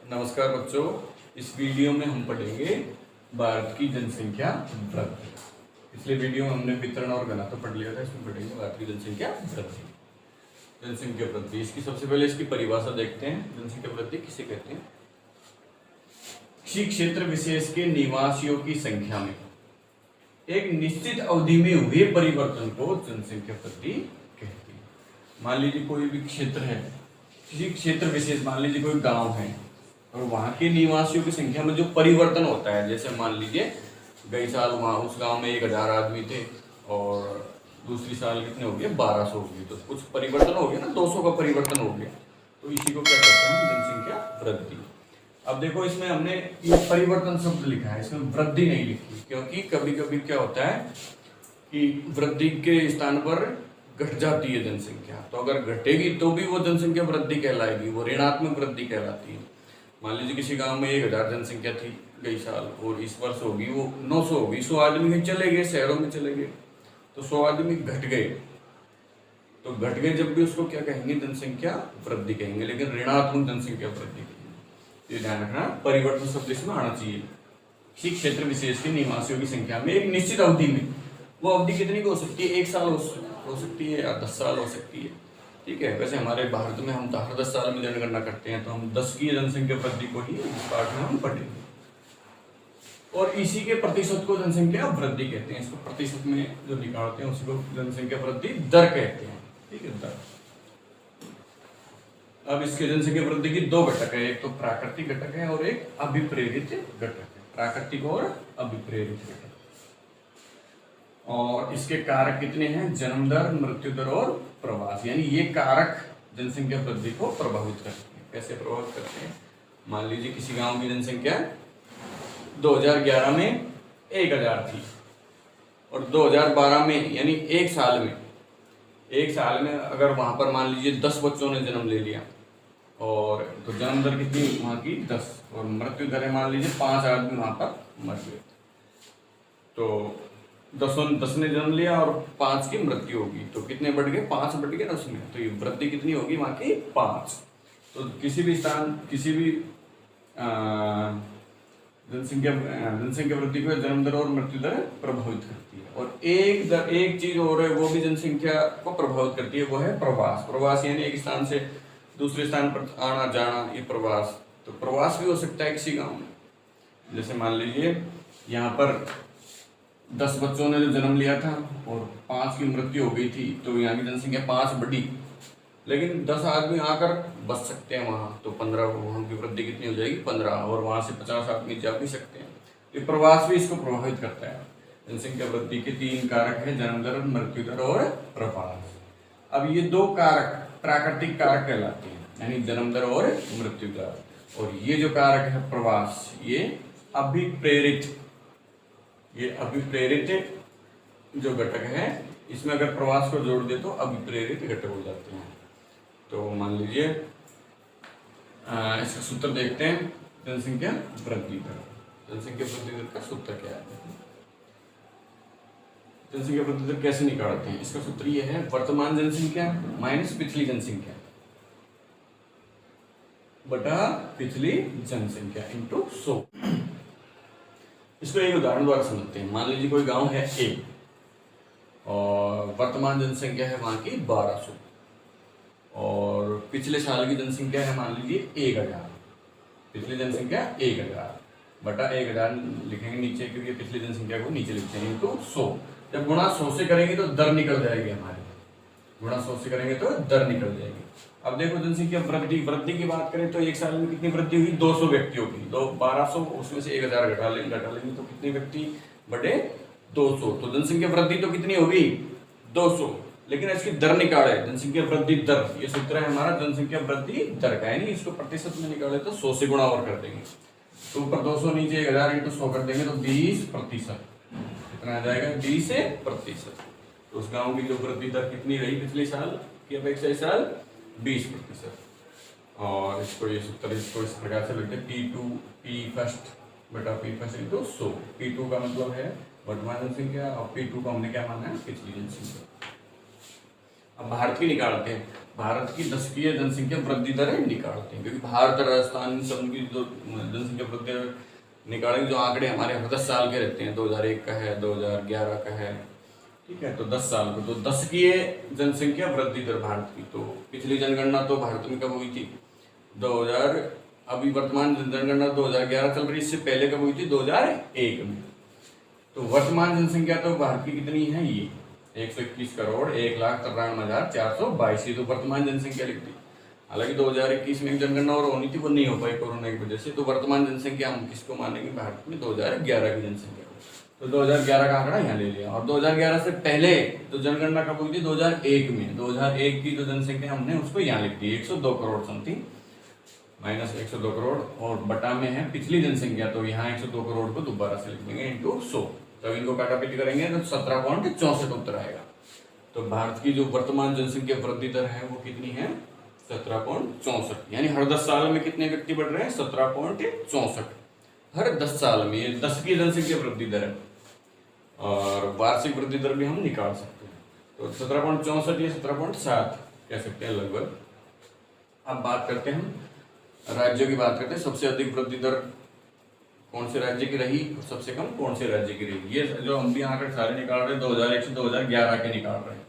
नमस्कार बच्चों, इस वीडियो में हम पढ़ेंगे भारत की जनसंख्या वृद्धि। पिछले वीडियो में हमने वितरण और घनत्व पढ़ लिया था, इसमें पढ़ेंगे भारत की जनसंख्या वृद्धि। जनसंख्या वृद्धि, इसकी सबसे पहले इसकी परिभाषा देखते हैं। जनसंख्या वृद्धि किसे कहते हैं? किसी क्षेत्र विशेष के निवासियों की संख्या में एक निश्चित अवधि में हुए परिवर्तन को जनसंख्या वृद्धि कहती है। मान लीजिए कोई भी क्षेत्र है, किसी क्षेत्र विशेष, मान लीजिए कोई गांव है और वहां के निवासियों की संख्या में जो परिवर्तन होता है, जैसे मान लीजिए गई साल वहां उस गांव में 1000 आदमी थे और दूसरी साल कितने हो गए? 1200 हो गए। तो कुछ परिवर्तन हो गया ना, 200 का परिवर्तन हो गया। तो इसी को क्या कहते हैं? जनसंख्या वृद्धि। अब देखो, इसमें हमने ये परिवर्तन शब्द लिखा है, इसमें वृद्धि नहीं लिखी, क्योंकि कभी कभी क्या होता है कि वृद्धि के स्थान पर घट जाती है जनसंख्या। तो अगर घटेगी तो भी वो जनसंख्या वृद्धि कहलाएगी, वो ऋणात्मक वृद्धि कहलाती है। मान लीजिए किसी गांव में 1000 जनसंख्या थी गई साल और इस वर्ष होगी वो 900 होगी। 100 आदमी चले गए, शहरों में चले गए, तो 100 आदमी घट गए। तो घट गए जब भी उसको क्या कहेंगे? जनसंख्या वृद्धि कहेंगे, लेकिन ऋणात्मक जनसंख्या वृद्धि कहेंगे। ये ध्यान रखना, परिवर्तन शब्द इसमें आना चाहिए। किसी क्षेत्र विशेष के निवासियों की संख्या में एक निश्चित अवधि में, वो अवधि कितनी की हो सकती है? 1 साल हो सकती है या 10 साल हो सकती है। ठीक है, वैसे हमारे भारत में हम हर 10 साल में जनगणना करते हैं, तो हम 10 की जनसंख्या वृद्धि को ही इस पाठ में हम पढ़ेंगे। और इसी के प्रतिशत को जनसंख्या वृद्धि कहते हैं। इसको प्रतिशत में जो निकालते हैं उसको जनसंख्या वृद्धि दर कहते हैं। ठीक है, दर। अब इसके जनसंख्या वृद्धि की 2 घटक है, एक तो प्राकृतिक घटक है और एक अभिप्रेरित घटक है। प्राकृतिक और अभिप्रेरित घटक। और इसके कारक कितने हैं? जन्म दर, मृत्यु दर और प्रवास। यानी ये कारक जनसंख्या वृद्धि को प्रभावित करते हैं। कैसे प्रभावित करते हैं? मान लीजिए किसी गांव की जनसंख्या 2011 में 1000 थी और 2012 में, यानी एक साल में अगर वहां पर मान लीजिए 10 बच्चों ने जन्म ले लिया, और तो जन्म दर कितनी वहां की? 10, और मृत्यु दर है मान लीजिए 5 आदमी वहां पर मर गए। तो 10 ने जन्म लिया और 5 की मृत्यु होगी, तो कितने बढ़ गए? 5 बढ़ गए ना उसमें। तो ये वृद्धि कितनी होगी वहां की? 5। तो किसी भी स्थान, किसी भी जनसंख्या वृद्धि को जन्म दर और मृत्यु दर प्रभावित करती है। और एक चीज और है, वो भी जनसंख्या को प्रभावित करती है, वो है प्रवास। प्रवास यानी एक स्थान से दूसरे स्थान पर आना जाना, ये प्रवास। तो प्रवास भी हो सकता है किसी गांव में। जैसे मान लीजिए यहाँ पर 10 बच्चों ने जो जन्म लिया था और 5 की मृत्यु हो गई थी, तो यहाँ की जनसंख्या 5 बढ़ी, लेकिन 10 आदमी आकर बच सकते हैं वहाँ, तो 15, वहाँ की वृद्धि कितनी हो जाएगी? 15, और वहाँ से 50 आदमी जा भी सकते हैं। तो प्रवास भी इसको प्रभावित करता है। जनसंख्या वृद्धि के 3 कारक है, जन्म दर, मृत्यु दर और प्रवास। अब ये 2 कारक प्राकृतिक कारक कहलाते हैं, यानी जन्म दर और मृत्यु दर। और ये जो कारक है प्रवास, ये अभिप्रेरित जो घटक है, इसमें अगर प्रवास को जोड़ दे तो अभिप्रेरित घटक हो जाते हैं। तो मान लीजिए इसका सूत्र देखते हैं, जनसंख्या वृद्धि दर। जनसंख्या वृद्धि दर का सूत्र क्या है? जनसंख्या वृद्धि दर कैसे निकालते हैं? इसका सूत्र ये है, वर्तमान जनसंख्या माइनस पिछली जनसंख्या बटा पिछली जनसंख्या इंटू 100। इसको एक उदाहरण द्वारा समझते हैं। मान लीजिए कोई गांव है A और वर्तमान जनसंख्या है वहां की 1200 और पिछले साल की जनसंख्या है मान लीजिए 1000। पिछली जनसंख्या 1000 बटा 1000 लिखेंगे नीचे, क्योंकि पिछली जनसंख्या को नीचे लिखते हैं, इंटू 100। जब गुणा 100 से करेंगे तो दर निकल जाएगी हमारी। गुणा 100 से करेंगे तो दर निकल जाएगी। अब देखो जनसंख्या वृद्धि की बात करें तो एक साल में कितनी वृद्धि हुई? 200 व्यक्तियों की। 1200 उसमें से 1000 घटा लेंगे तो कितनी व्यक्ति बढ़े? 200। तो जनसंख्या वृद्धि तो कितनी होगी? 200। लेकिन इसकी दर निकाले, जनसंख्या वृद्धि दर, ये सूत्र है हमारा जनसंख्या वृद्धि दर का। यानी इसको प्रतिशत में निकाले तो 100 से गुणा और कर देंगे, तो ऊपर 200 नीचे 1000 इंटू 100 कर देंगे तो 20%। कितना आ जाएगा? 20%। तो उस गांव की जो वृद्धि दर कितनी रही पिछले साल की अपेक्षा इस साल? 20%। और इसको ये सूत्र इसको इस प्रकार से लिखते हैं, P फर्स्ट बटा P फर्स्ट इंटू 100। P2 का मतलब है वर्तमान जनसंख्या और P2 को हमने क्या माना है? पिछली जनसंख्या। अब भारत की निकालते हैं। भारत की दशकीय जनसंख्या वृद्धि दर निकालते हैं, क्योंकि भारत राजस्थान सब की जो जनसंख्या वृद्धि दर निकालेंगे, जो आंकड़े हमारे हर 10 साल के रहते हैं, 2001 का है, 2011 का है, ठीक है, तो 10 साल को, तो दशकीय जनसंख्या वृद्धि दर भारत की, तो पिछली जनगणना तो भारत में कब हुई थी 2000, अभी वर्तमान जनगणना 2011 चल रही, इससे पहले कब हुई थी 2001 में। तो वर्तमान जनसंख्या तो भारत की कितनी है, ये 121 करोड़ 1,93,422, ये तो वर्तमान जनसंख्या लिख दी। हालांकि 2021 में एक जनगणना और होनी थी, वो नहीं हो पाई कोरोना की वजह से, तो वर्तमान जनसंख्या हम किसको मानेंगे, भारत में 2011 की जनसंख्या को। तो 2011 का आंकड़ा यहाँ ले लिया, और 2011 से पहले तो जनगणना कब हुई थी 2001 में, 2001 की जो जनसंख्या हमने उसको यहाँ लिख दी 102 करोड़ समथिंग, माइनस 102 करोड़, और बटा में है पिछली जनसंख्या, तो यहाँ 102 करोड़ को दोबारा से लिख देंगे इंटू 100, तब इनको काटापीट करेंगे तो 17.64 उत्तर आएगा। तो भारत की जो वर्तमान जनसंख्या वृद्धि दर है वो कितनी है 17.64, यानी हर 10 साल में कितने व्यक्ति बढ़ रहे हैं 17.64, हर 10 साल में, ये 10 की जनसंख्या वृद्धि दर है, और वार्षिक वृद्धि दर भी हम निकाल सकते हैं, तो 17.64 या 17.7 कह सकते हैं लगभग। अब बात करते हैं हम राज्यों की, बात करते हैं सबसे अधिक वृद्धि दर कौन से राज्य की रही और सबसे कम कौन से राज्य की रही। ये जो हम भी आंकड़े सारे निकाल रहे हैं 2001 से 2011 के निकाल रहे हैं,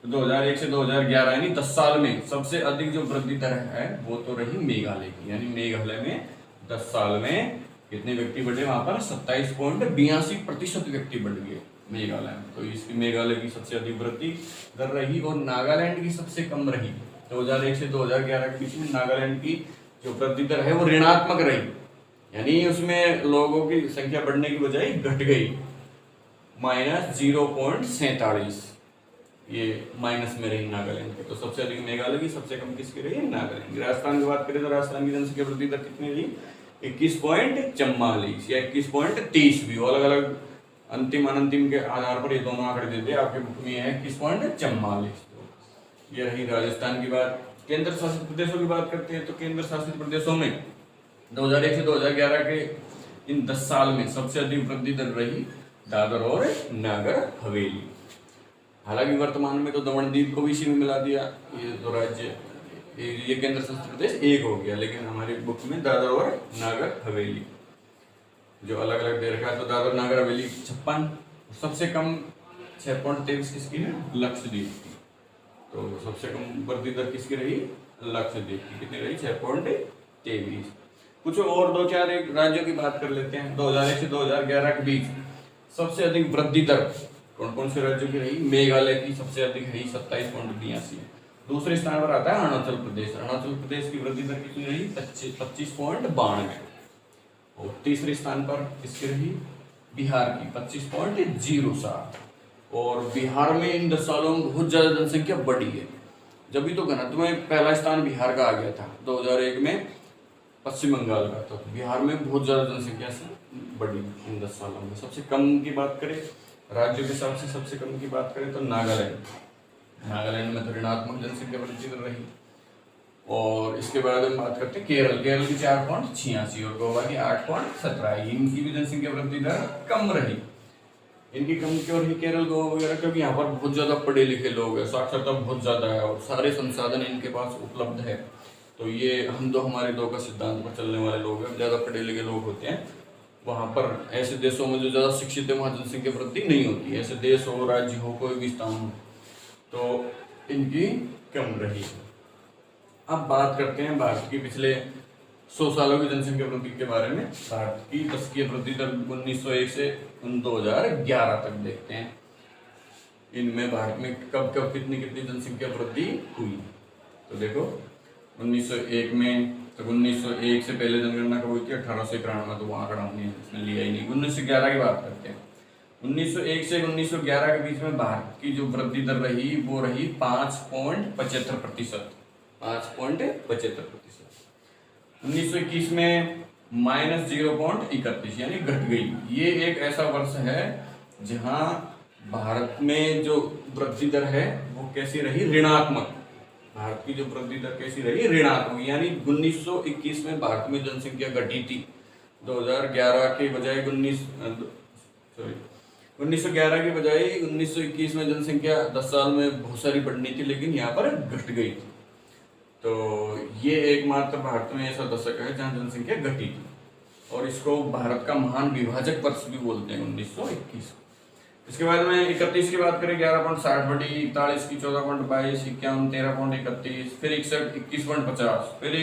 तो 2001 से 2011 यानी 10 साल में सबसे अधिक जो वृद्धि दर है वो तो रही मेघालय की, यानी मेघालय में 10 साल में कितने व्यक्ति बढ़े, वहां पर 27.82% व्यक्ति बढ़ गए मेघालय में, तो इसकी मेघालय की सबसे अधिक वृद्धि दर रही, और नागालैंड की सबसे कम रही। 2001 से 2011 के बीच में नागालैंड की जो वृद्धि दर है वो ऋणात्मक रही, यानी उसमें लोगों की संख्या बढ़ने की बजाय घट गई, -0.47, ये माइनस में रही नागालैंड के। तो सबसे अधिक मेघालय की, सबसे कम किसकी रही, नागालैंड की। राजस्थान की बात करें तो राजस्थान की जनसंख्या वृद्धि दर कितनी रही 21.44 या 21.30 भी, अलग अलग अंतिम अनंतिम के आधार पर ये दोनों आंकड़े देते हैं, आपके बुक में है 21.44। तो ये रही राजस्थान की बात। केंद्र शासित प्रदेशों की बात करते हैं, तो केंद्र शासित प्रदेशों में 2001 से 2011 के इन 10 साल में सबसे अधिक वृद्धि दर रही दादर और नागर हवेली। हालांकि वर्तमान में तो दमनदीप को भी इसी में मिला दिया, ये तो राज्य, ये केंद्र शासित प्रदेश एक हो गया, लेकिन हमारी बुक में दादर और नागर हवेली जो अलग अलग दे रखा है। तो दादर नागर हवेली 56, सबसे कम 6.23 किसकी है, लक्षद्वीप की। तो सबसे कम वृद्धि दर किसकी रही, लक्षद्वीप की, कितनी रही 6.23। कुछ और 2-4 राज्यों की बात कर लेते हैं। 2001 से 2011 के बीच सबसे अधिक वृद्धि दर कौन कौन से राज्यों की रही, मेघालय की सबसे अधिक है 27.82। दूसरे स्थान पर आता है अरुणाचल प्रदेश, अरुणाचल प्रदेश की वृद्धि दर कितनी रही 25.92, और तीसरे स्थान पर किसकी रही, बिहार की 25.07। और बिहार में इन 10 सालों में बहुत ज्यादा जनसंख्या बढ़ी है, जब भी तो घनत्व में पहला स्थान बिहार का आ गया था 2001 में पश्चिम बंगाल का, तो बिहार में बहुत ज्यादा जनसंख्या से बढ़ी इन 10 सालों में। सबसे कम की बात करें राज्यों के हिसाब से, सबसे कम की बात करें तो नागालैंड, नागालैंड में तो ऋणात्मक जनसंख्या वृद्धि दर रही। और इसके बाद हम बात करते हैं केरल, केरल की 4.86 और गोवा की 8.17, इनकी भी जनसंख्या वृद्धि दर कम रही। इनकी कम क्यों रही केरल गोवा वगैरह, क्योंकि यहाँ पर बहुत ज्यादा पढ़े लिखे लोग हैं, साक्षरता बहुत ज्यादा है और सारे संसाधन इनके पास उपलब्ध है। तो ये हम दो हमारे दो का सिद्धांत पर चलने वाले लोग हैं, ज्यादा पढ़े लिखे लोग होते हैं। वहाँ पर ऐसे देशों में जो ज्यादा शिक्षित है वहाँ जनसंख्या वृद्धि नहीं होती, ऐसे देश हो, राज्य हो, कोई भी स्थान हो, तो इनकी कम रही। अब बात करते हैं भारत की पिछले 100 सालों की जनसंख्या वृद्धि के बारे में। भारत की दशकीय वृद्धि दर 1901 से 2011 तक देखते हैं, इनमें भारत में कब कब कितनी कितनी जनसंख्या वृद्धि हुई। तो देखो 1901 में, तो 1901 से पहले जनगणना कब हुई थी 1891, तो वो आंकड़ा हमने इसमें लिया ही नहीं। 1911 की बात करते हैं, 1901 से 1911 के बीच में भारत की जो वृद्धि दर रही वो रही 5.75%, 5.75%। 1921 में -0.31 यानी घट गई। ये एक ऐसा वर्ष है जहां भारत में जो वृद्धि दर है वो कैसी रही, ऋणात्मक। भारत की जो वृद्धि दर कैसी रही, ऋणात्मक, यानी 1921 में भारत में जनसंख्या घटी थी 2011 के बजाय 1911 के बजाय 1921 में जनसंख्या 10 साल में बहुत सारी बढ़नी थी, लेकिन यहाँ पर घट गई थी। तो ये एकमात्र भारत में ऐसा दशक है जहाँ जनसंख्या घटी थी, और इसको भारत का महान विभाजक वर्ष भी बोलते हैं 1921। इसके बाद में 31 की बात करें 11.60 बड़ी, 41 की 14.22, 51 13.31, फिर 61 21.50, फिर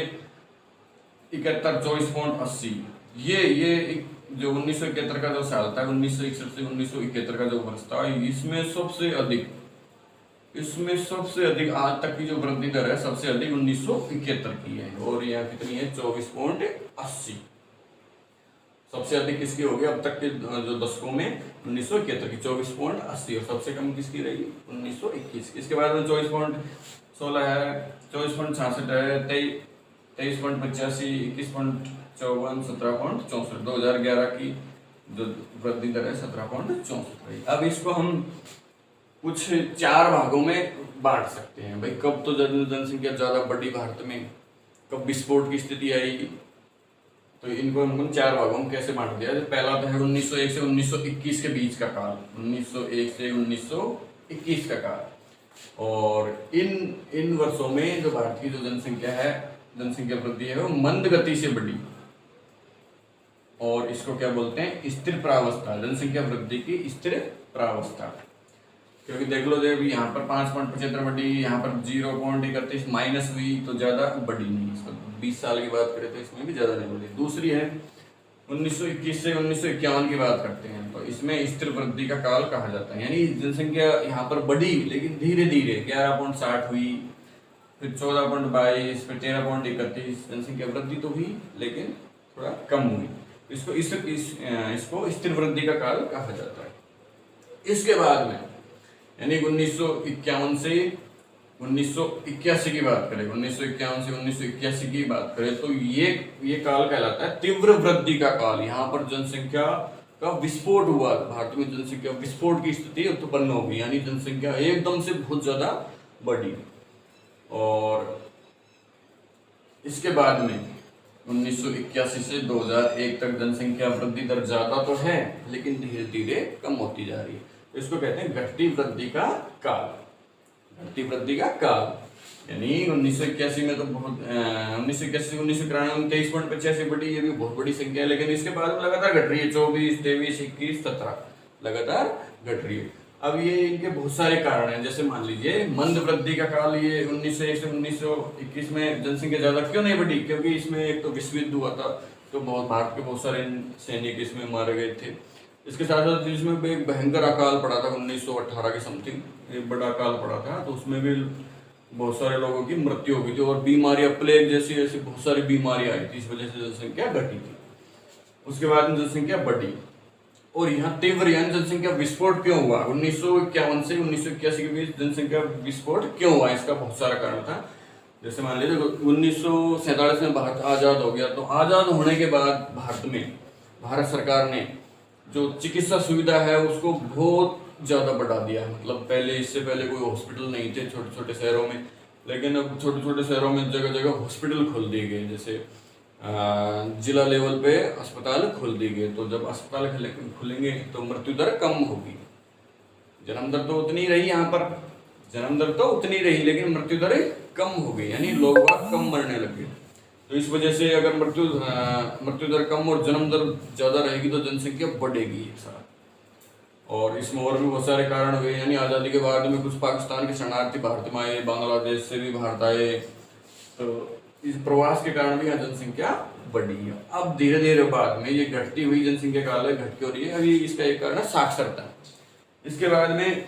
71 24.80। ये जो 1971 का जो साल था, 1961 से 1971 का जो वर्ष था, इसमें सबसे अधिक आज तक की जो वृद्धि दर है सबसे अधिक 1971 की है, और यहाँ कितनी है 24.80। सबसे अधिक किसकी होगी अब तक के जो दशकों में 1971 की 24.80, और सबसे कम किसकी रही 1921। इसके बाद में 24.16 है, 24.66 है, 23.85, 21.54, 17.64। 2011 की जो वृद्धि दर है 17.64 रही। अब इसको हम कुछ 4 भागों में बांट सकते हैं। भाई कब तो जनसंख्या ज्यादा बढ़ी भारत में, कब विस्फोट की स्थिति आएगी, तो इनको हम 4 भागों में कैसे बांट दिया। पहला तो है 1901 से 1921 के बीच का काल, 1901 से 1921 का काल। और इन वर्षों में जो भारत की जो जनसंख्या वृद्धि है वो मंद गति से बढ़ी, और इसको क्या बोलते हैं स्थिर प्रावस्था, जनसंख्या वृद्धि की स्थिर प्रावस्था। क्योंकि देख लो जब यहाँ पर 5.75 बढ़ी, यहाँ पर 0.31 माइनस हुई, तो ज्यादा बढ़ी नहीं। इसको 20 साल की बात करें तो इसमें भी ज्यादा नहीं बढ़ी। दूसरी है 1921 से 1951 की बात करते हैं, तो इसमें स्थिर वृद्धि का काल कहा जाता है। यानी जनसंख्या यहाँ पर बढ़ी लेकिन धीरे धीरे 11.60 हुई, फिर 14.22, फिर 13.31। जनसंख्या वृद्धि तो हुई लेकिन थोड़ा कम हुई, इसको स्थिर वृद्धि का काल कहा जाता है। इसके बाद में यानी 1951 से 1981 की बात करें, 1951 से 1981 की बात करें, तो ये काल कहलाता है तीव्र वृद्धि का काल। यहाँ पर जनसंख्या का विस्फोट हुआ, भारत में जनसंख्या विस्फोट की स्थिति उत्पन्न होगी, यानी जनसंख्या एकदम से बहुत ज्यादा बढ़ी। और इसके बाद में 1981 से 2001 तक जनसंख्या वृद्धि दर ज्यादा तो है लेकिन धीरे धीरे कम होती जा रही है। इसको कहते हैं घटती वृद्धि का काल। घटती वृद्धि का काल यानी 1981 में तो बहुत 1981 से 1993 में 23.85 बढ़ी, ये भी बहुत बड़ी संख्या है, लेकिन इसके बाद में लगातार घट रही है। 24, 23, 21, 17 लगातार घट रही है। अब ये इनके बहुत सारे कारण हैं, जैसे मान लीजिए मंद वृद्धि का काल, ये 1901 से 1921 में जनसंख्या ज्यादा क्यों नहीं बढ़ी, क्योंकि इसमें एक तो विश्व युद्ध हुआ था, तो भारत के बहुत सारे सैनिक इसमें मारे गए थे। इसके साथ साथ इसमें भी एक भयंकर अकाल पड़ा था 1918 के समथिंग, एक बड़ा अकाल पड़ा था, तो उसमें भी बहुत सारे लोगों की मृत्यु हो गई थी, और बीमारियां प्लेग जैसी ऐसी बहुत सारी बीमारियां आई थी, इस वजह से जनसंख्या घटी थी। उसके बाद में जनसंख्या बढ़ी, और यहाँ तीव्र यानी जनसंख्या विस्फोट क्यों हुआ 1951 से 1981 के बीच जनसंख्या विस्फोट क्यों हुआ, इसका बहुत सारा कारण था। जैसे मान लीजिए 1947 में भारत आजाद हो गया, तो आजाद होने के बाद भारत सरकार ने जो चिकित्सा सुविधा है उसको बहुत ज्यादा बढ़ा दिया है। मतलब इससे पहले कोई हॉस्पिटल नहीं थे छोटे छोटे शहरों में, लेकिन अब छोटे छोटे शहरों में जगह जगह हॉस्पिटल खोल दिए गए, जैसे जिला लेवल पे अस्पताल खोल दिए गए। तो जब अस्पताल खुलेंगे तो मृत्यु दर कम होगी। जन्म दर तो उतनी रही, यहाँ पर जन्म दर तो उतनी रही लेकिन मृत्यु दर कम हो गई, यानी लोग कम मरने लगे। तो इस वजह से अगर मृत्यु दर कम और जन्म दर ज्यादा रहेगी तो जनसंख्या बढ़ेगी एक साथ। और इसमें और भी बहुत सारे कारण हुए, यानी आज़ादी के बाद में कुछ पाकिस्तान के शरणार्थी भारत में आए, बांग्लादेश से भी भारत आए, तो इस प्रवास के कारण भी यहाँ जनसंख्या बढ़ी है। अब धीरे धीरे बाद में ये घटती हुई जनसंख्या काल है, घटती हो रही है। अभी इसका एक कारण है साक्षरता। इसके बाद में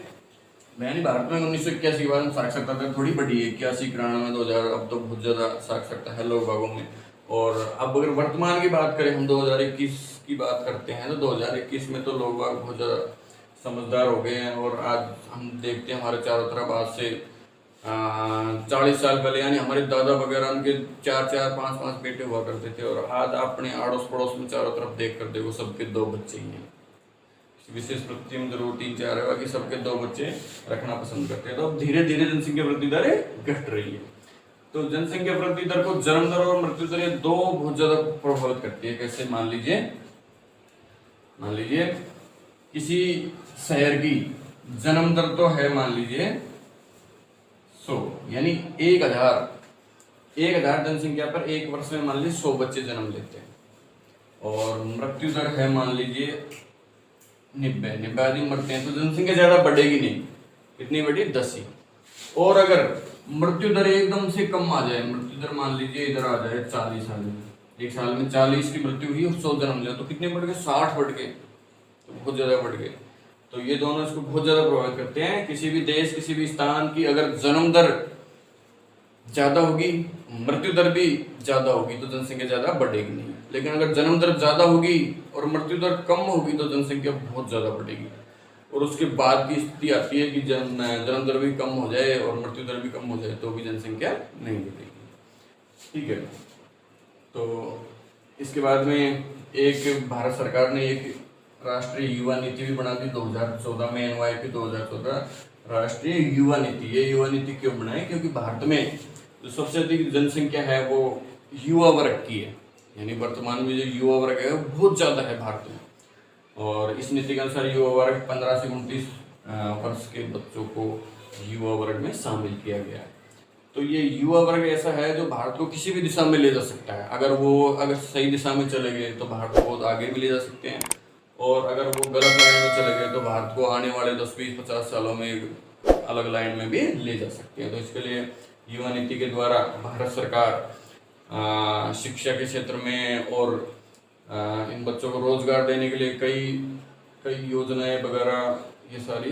यानी भारत में 1981 के बाद साक्षरता दर थोड़ी बढ़ी है, 81, 93, 2000, अब तो बहुत ज्यादा साक्षरता है लोग बागों में। और अब अगर वर्तमान की बात करें, हम 2021 की बात करते हैं, तो 2021 में तो लोग बाग बहुत ज्यादा समझदार हो गए हैं। और आज हम देखते हैं हमारे चारों तरफ, आज से 40 साल पहले यानी हमारे दादा वगैरह उनके 4-4, 5-5 बेटे हुआ करते थे, और आज अपने आड़ोस पड़ोस में चारों तरफ देख कर देखो सबके 2 बच्चे ही हैं। विशेष प्रति में जरूर 3-4 है, बाकी सबके 2 बच्चे रखना पसंद करते हैं। तो अब धीरे धीरे जनसंख्या वृद्धि दर घट रही है। तो जनसंख्या वृद्धि दर को जन्म दर और मृत्यु दर, ये 2 बहुत ज्यादा प्रभावित करती है। कैसे, मान लीजिए किसी शहर की जन्म दर तो है मान लीजिए 100, यानी 1000 1000 जनसंख्या पर एक वर्ष में मान लीजिए 100 बच्चे जन्म लेते हैं, और मृत्यु दर है मान लीजिए 90 आदमी मरते हैं, तो जनसंख्या ज्यादा बढ़ेगी नहीं। कितनी बढ़ी? 10 ही। और अगर मृत्यु दर एकदम से कम आ जाए, मृत्यु दर मान लीजिए इधर आ जाए 40 आदमी, एक साल में 40 की मृत्यु हुई, 100 जन्म लिया, तो कितने बढ़ गए? 60 बढ़ गए, तो बहुत ज्यादा बढ़ गए। तो ये दोनों इसको बहुत ज्यादा प्रभावित करते हैं। किसी भी देश, किसी भी स्थान की अगर जन्म दर ज्यादा होगी, मृत्यु दर भी ज्यादा होगी, तो जनसंख्या ज्यादा बढ़ेगी नहीं। लेकिन अगर जन्म दर ज्यादा होगी और मृत्यु दर कम होगी, तो जनसंख्या बहुत ज्यादा बढ़ेगी। और उसके बाद की स्थिति आती है कि जन्म दर भी कम हो जाए और मृत्यु दर भी कम हो जाए, तो भी जनसंख्या नहीं बढ़ेगी। ठीक है। तो इसके बाद में एक भारत सरकार ने एक राष्ट्रीय युवा नीति भी बना दी 2014 में, NYP 2014 राष्ट्रीय युवा नीति। ये युवा नीति क्यों बनाई? क्योंकि भारत में जो सबसे अधिक जनसंख्या है वो युवा वर्ग की है, यानी वर्तमान में जो युवा वर्ग है वो बहुत ज्यादा है भारत में। और इस नीति के अनुसार युवा वर्ग 15 से 29 वर्ष के बच्चों को युवा वर्ग में शामिल किया गया है। तो ये युवा वर्ग ऐसा है जो भारत को किसी भी दिशा में ले जा सकता है। अगर सही दिशा में चले गए तो भारत को बहुत आगे भी ले जा सकते हैं, और अगर वो गलत लाइन में चले गए तो भारत को आने वाले 10, 20, 50 सालों में अलग लाइन में भी ले जा सकते हैं। तो इसके लिए युवा नीति के द्वारा भारत सरकार शिक्षा के क्षेत्र में और इन बच्चों को रोजगार देने के लिए कई योजनाएं वगैरह ये सारी